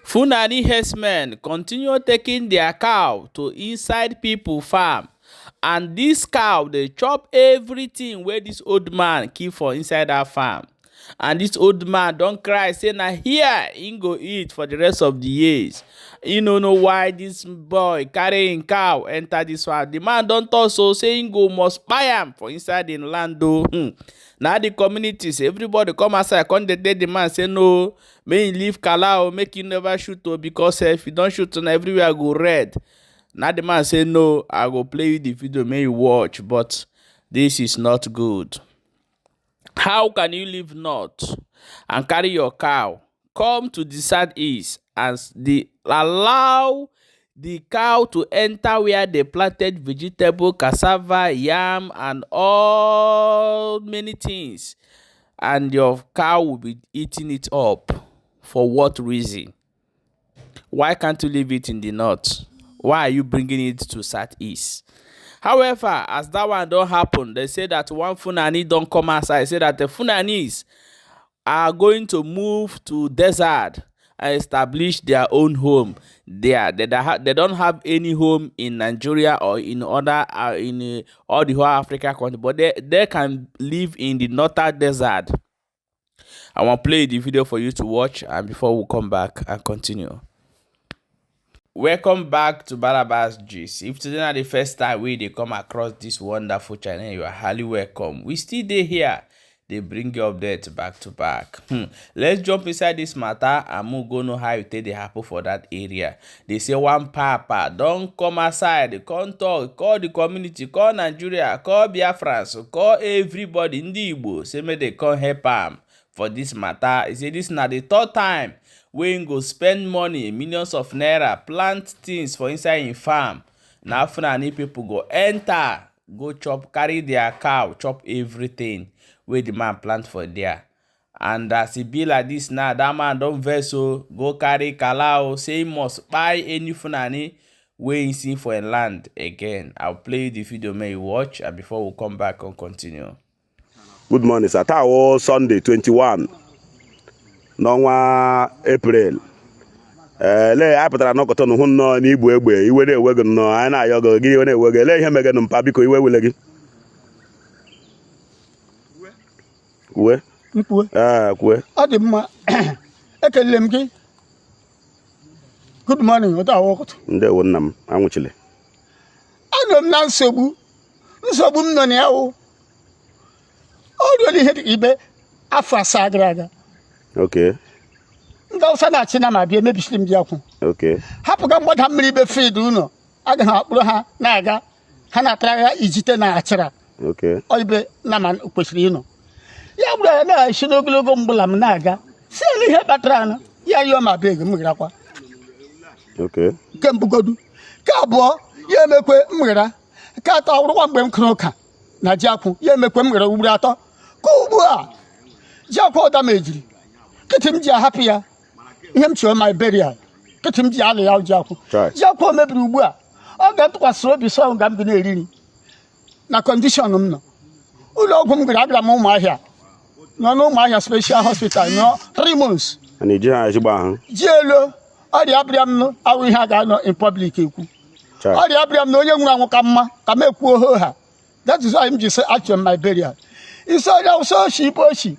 Fulani Heřdsmán continue taking their cow to inside people farm, and this cow dey chop everything wey this old man keep for inside that farm. And this old man don cry say na here he go eat for the rest of the years. He no know why this boy carry him cow enter this farm. The man don talk so say he go must buy am for inside him land o. Now the communities, everybody come outside, come dey tell the man say no, make him leave kala o, make him never shoot o, because if you don shoot na everywhere go red. Now the man say no, I go play you the video, make you watch, but this is not good. How can you leave north and carry your cow come to the southeast and allow the cow to enter where they planted vegetable, cassava, yam, and all many things, and your cow will be eating it up? For what reason? Why can't you leave it in the north? Why are you bringing it to southeast? However, as that one don't happen, they say that one Fulani don't come outside. Say that the Fulanis are going to move to desert and establish their own home there. They don't have any home in Nigeria or in other in all the whole Africa country, but they can live in the northern desert. I want to play the video for you to watch, and before we come back and continue. Welcome back to Barabas Gist. If today not the first time they come across this wonderful channel, you are highly welcome. We still here. They bring you updates back to back. Let's jump inside this matter and we'll go know how you take the happen for that area. They say one papa don't come aside, come talk, call the community, call Nigeria, call BiafraLand, call everybody in the Igbo. Say me they come help him for this matter. He say this not the third time we go spend money, millions of naira, plant things for inside in farm. Now Fulani people go enter, go chop, carry their cow, chop everything where the man plant for there. And as it be like this now, that man don't vessel, go carry kalao, say he must buy any Fulani where he see for a land again. I'll play the video, may you watch, and before we come back and continue. Good morning, sir. That was Sunday 21. N'ọnwa April. Lee apụtara n'ọkọtọ n'hụ nnọọ n'igbu egbe iwe na-ewego nnọọ anyị na-ayọ gị gị iwe na-ewego lee ihe mege mpa biko iwe wele gị kwue kwue ọ dị mma ekele m gị good morning ụtọ awọkọtọ ndewo nna m anwụchile anọ m na nsogbu m nọ na ya o ọ dị ihe dị ibe afọ asaa gara aga. Okay. Nga usa na china ma bia mebisiri m akwu. Okay. Hapuga mgbada mmiri be feed uno. Aga ha akpụrụ ha na-aga. Ha na-atara ya ijite na achara. Okay. Oibe na man kwesịrị ịnọ. Ya gbura na shi n'ogologo mgbula m na-aga. Si ele ihe batara na ya yo ma beg m girakwa. Okay. Ke mbugodu. Ka abụọ ya emekwe mgira. Ka atọ ọrụkwa mgbe m kụrụ ụka na ji akwụ ya emekwe mgira ugboro atọ. Ka ugbu a ji akwụ ọda mejiri. Kitim ji ahapụ ya ihe m chọrọ my burial. Kitim ji alụ ya ji akwụ. Ji akwụ mebiri ugbu a ọ ga-atụkwasị obi so nga m bi na-eriri na condition m nọ. Ụlọ ọgwụ m gara abịara m Ụmụahịa nọ n'Ụmụahịa special hospital nọ 3 months. Ana eji ha ezigbo ahụ. Ji elo ọrịa abịara m awụ ihe a ga-anọ in public ekwu. Ọrịa abịara m na onye nwụrụ anwụ ka mma ka m ekwuo ho ha. That is why m ji say actually my burial. Isi ọrịa ụsọ oshi ibe oshi.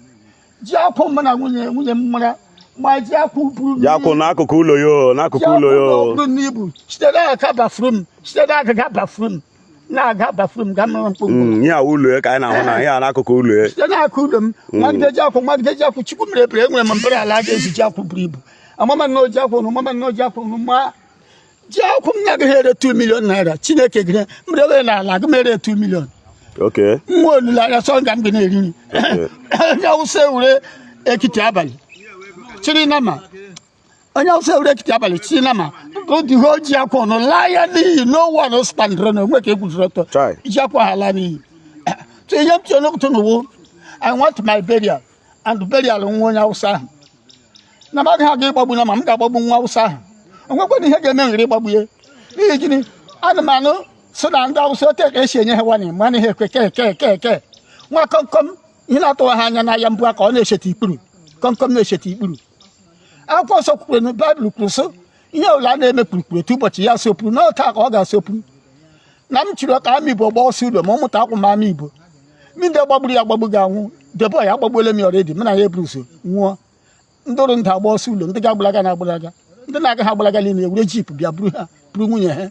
Ji akwụ m na nwunye m mara ma ji akwụ buru ji akwụ n'akụkụ ụlọ yo buru n'ibu site n'aka bafrum site n'aka bafrum na-aga bafrum ga mara mkpụmkpụ ya ụlọ ya ka anyị na-ahụ na ya n'akụkụ ụlọ ya site n'aka ụlọ m nwadị ji akwụ chukwu mere ebere enwere m mbere ala ga-eji ji akwụ buru ibu amama nno ji akwụ ma ji akwụ m na-agaghị ere 2 million naira Chineke gire mere ebe n'ala aga m ere 2 million. Okay. Mwa olulanya so nga m ga na-eri. Ya use wure ekiti abalị chiri nama. Onye use wure ekiti abalị chiri nama. Go the whole ji akwụ no lie n'iyi no one stand run nwe ka egwu trọtọ. Ji akwụ hala n'iyi. So ihe m chọrọ to no I want my burial and burial nwa onye Hausa ahụ. Na ma ga gbagbu na ma m ga-agbagbu nwa Hausa ahụ. Onwekwa ihe ga-eme ngiri gbagbu ya. N'ihi gịnị anụmanụ so na ndị Hausa ote ka esi enye ha wani mmanụ ihe ekwe ke nwa komkom ihe na-atụwa ha anya n'ahịa mbụ aka ọ na-echeta ikpuru komkom na-echeta ikpuru akwụkwọ nsọ kwuru na Baịbụl kwuru sị ihe ọbụla na-eme kpurukpuru etu ụbọchị ya sopụrụ na taa ka ọ ga-asopụrụ na m chịrị ka ama Igbo gba ọsọ ụlọ ma ọ mụta akwụ m ama Igbo ndị gbagburu ya agbagbu ga-anwụ debo ya agbagbuola m ya ọredi m na ya eburu so nwụọ ndụrụ ndụ agba ọsọ ụlọ ndị ga-agbalaga na-agbalaga ndị na-aga ha agbalaga niile ewere jip bịa buru ha buru nwunye ha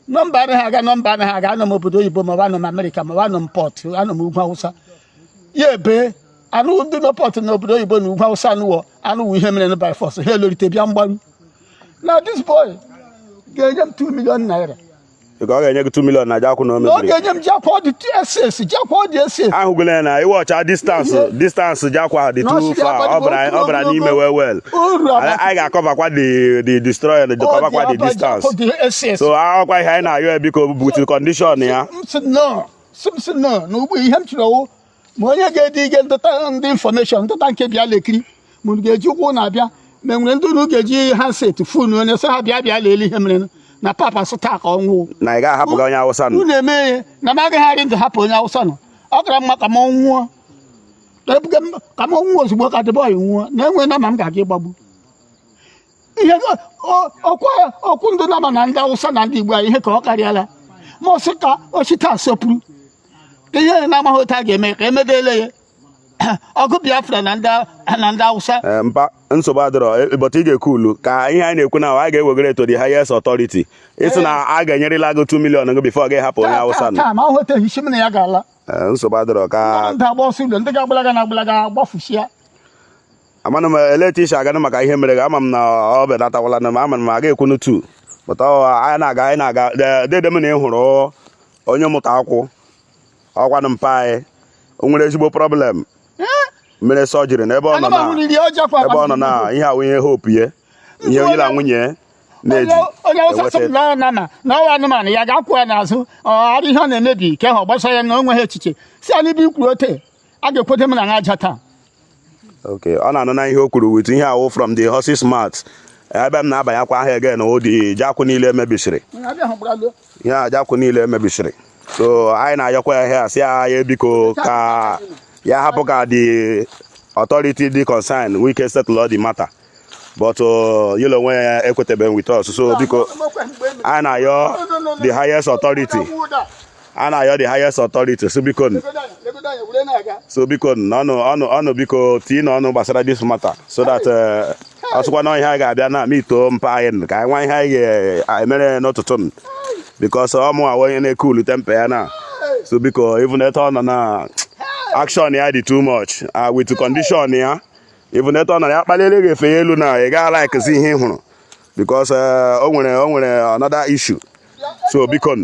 nọmba anaghị aga nọmba anaghị aga anọ m obodo oyibo ma anọ m Amerịka ma anọ m pọt anọ m ugwu Awụsa ya ebe anụ ndị nọ pọt na obodo oyibo na ugwu Awụsa anụwụ ihe mere by force ha elorite bịa mgbaru na this boy ga-enye m 2 million naira ọ ga-enye gị 2 million na jakwu na o mebiri. Ọ ga-enye m jakwa dị SS, jakwa dị SS. Ahụgụla na iwọcha distance jakwa dị too far. Ọ bara n'ime well. Anyị ga-akọbakwa the destroyer the kọbakwa the distance. So ahụkwa ihe anyị na-ayọ biko butu condition ya. No, na ugbu ihe m chọrọ ma onye ga-ede ige ndọta ndị information ndọta nke bịa lekiri ma unu ga-eji ụkwụ na-abịa ma nwere ndị unu ga-eji handset fon onye sị ha bịa lele ihe mere na papa sụta ka ọnwụ na ị ga-ahapụ onye Awụsa nọ. Unu eme na m agaghị ndụ hapụ onye Awụsa nọ. Ọ gara mma ka m nwụọ ka m nwụọ ozugbo ka dịbọ ya nwụọ na enwe na ma m ga-aga ịgbagbu ihe ọkụ ndụ nama na ndị Awụsa na ndị Igbo a ihe ka ọ karịala ma ọ sị ka ochita asọpụrụ ka ihe na-amaghị otu a ga-eme ka emedele ya ọgụ Biafra na ndị Awụsa mpa nsogbu adịrọ but ị ga-ekwu ulu ka ihe anyị na-ekwu na anyị ga-ewegara to the highest authority ịsị na a ga-enyerela gị 2 million gị before gị hapụ onye Awụsa nọ. Ma ọ hụta hishim na ya ga-ala nsogbu adịrọ ka ndị agba ọsọ ụlọ ndị ga-agbalaga na-agbalaga gbafuchia amana m eleti isi agana maka ihe mere gị ama m na ọ bedatawala na ama m aga ekwunu 2 but anyị na-aga dede m na ị hụrụ onye mụta akwụ ọkwanụ mpa anyị o nwere ezigbo problem mere surgery n'ebe ọ nọ na ihe awụ ihe hope ye ihe onye na nwunye na-eji onye Awụsa na ọwa anụmanụ ya ga-akwụ ya n'azụ ọghara ihe ọ na-emebi ka ahụ gbasa ya na o nweghị echiche si anyị bụ ikwuru ote a ga-ekwete m na aja taa. Okay, ọ na-anụ na ihe o kwuru with ihe awụ from the horse's mouth ebe m na-abanyekwa ahụ again ụdị jakwu niile emebisiri ihe jakwu niile emebisiri so anyị na-ayọkwa ya ihe a si ya biko ka ya hapụ ka the authority dị concerned we can settle the matter but yelo onwe ya ekwetebe with us so biko anyị na-ayọ the highest authority so biko ọnụ biko tii na ọnụ gbasara this matter so that ọsụkwa na ihe anyị ga-abịa na mito mpa anyị ka anyị nwa ihe anyị ga-emere n'ụtụtụ because ọmụ onye na-ekulu tempe ya na so biko even eto ọ nọ na action ya dị too much with condition ya even eto ọ nọ ya kpaliri ga-efe elu na ị ga like zi ihe hụrụ because o nwere another issue so biko.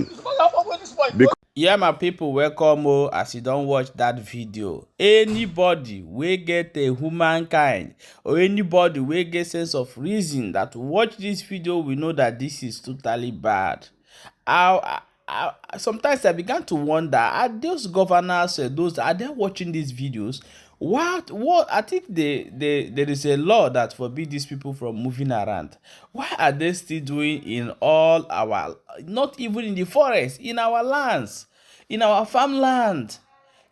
Yeah, my people, welcome as you don't watch that video. Anybody wey get a humankind or anybody wey get sense of reason that watch this video will know that this is totally bad. Sometimes I began to wonder, are those governors, are they watching these videos? What I think there is a law that forbids these people from moving around. Why are they still doing in all our, not even in the forest, in our lands, in our farmland?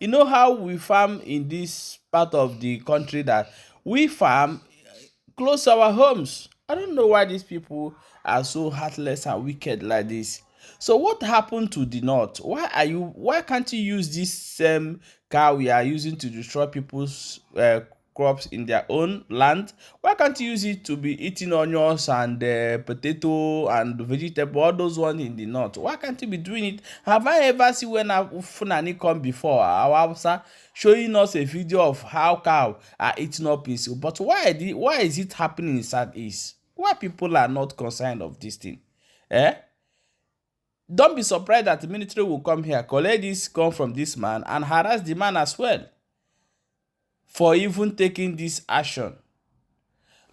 You know how we farm in this part of the country that we farm close to our homes. I don't know why these people are so heartless and wicked like this. So what happened to the north? Why can't you use this same cow we are using to destroy people's crops in their own land? Why can't you use it to be eating onions and potato and vegetable, all those ones in the north? Why can't you be doing it? Have I ever seen when a Fulani come before our Hausa showing us a video of how cow are eating up his? But why is it happening in Southeast? Why people are not concerned of this thing? Don't be surprised that the military will come here, collect this gun from this man and harass the man as well for even taking this action.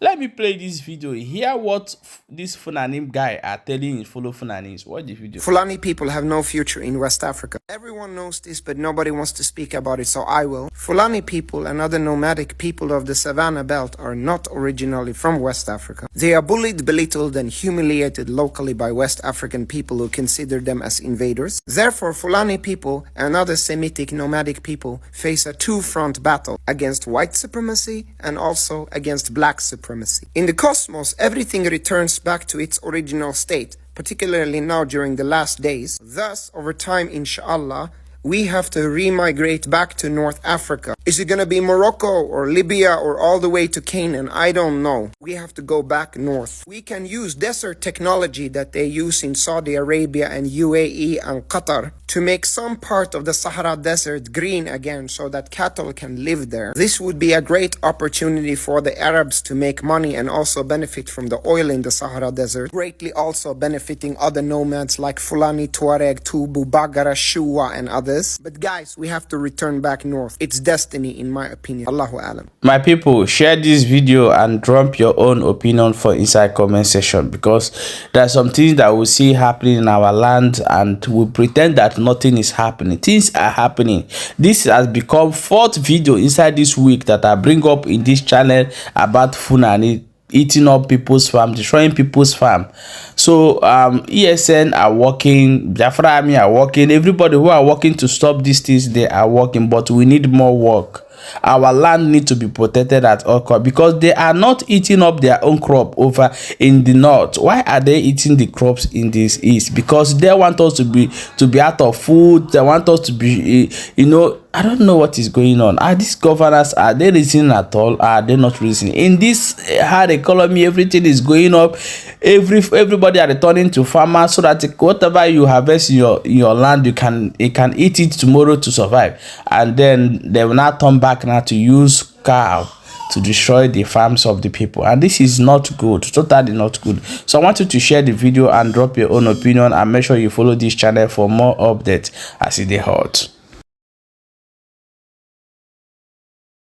Let me play this video. Hear what this Fulani guy are telling his fellow Fulanis. Watch the video. Fulani people have no future in West Africa. Everyone knows this, but nobody wants to speak about it, so I will. Fulani people and other nomadic people of the Savannah Belt are not originally from West Africa. They are bullied, belittled, and humiliated locally by West African people who consider them as invaders. Therefore, Fulani people and other Semitic nomadic people face a two-front battle against white supremacy and also against black supremacy. In the cosmos, everything returns back to its original state, particularly now during the last days. Thus, over time, inshallah, we have to remigrate back to North Africa. Is it gonna be Morocco or Libya or all the way to Canaan? I don't know. We have to go back north. We can use desert technology that they use in Saudi Arabia and UAE and Qatar to make some part of the Sahara Desert green again so that cattle can live there. This would be a great opportunity for the Arabs to make money and also benefit from the oil in the Sahara Desert, greatly also benefiting other nomads like Fulani, Tuareg, Tubu, Bagara, Shua, and others. But guys, we have to return back north. It's destiny, in my opinion. Allahu alam. My people, share this video and drop your own opinion for inside comment section, because there are some things that we see happening in our land and we pretend that nothing is happening. Things are happening. This has become 4th video inside this week that I bring up in this channel about Fulani eating up people's farm, destroying people's farm. So ESN are working, Biafra Army are working, everybody who are working to stop these things, they are working, but we need more work. Our land needs to be protected at all costs, because they are not eating up their own crop over in the north. Why are they eating the crops in this east? Because they want us to be out of food. They want us to be, you know, I don't know what is going on. Are these governors, are they reasoning at all? Are they not reasoning? In this hard economy, everything is going up. Everybody are returning to farmers so that whatever you harvest in your land, you can eat it tomorrow to survive. And then they will not turn back now to use cow to destroy the farms of the people, and this is not good, totally not good. So I want you to share the video and drop your own opinion, and make sure you follow this channel for more updates as it is hot.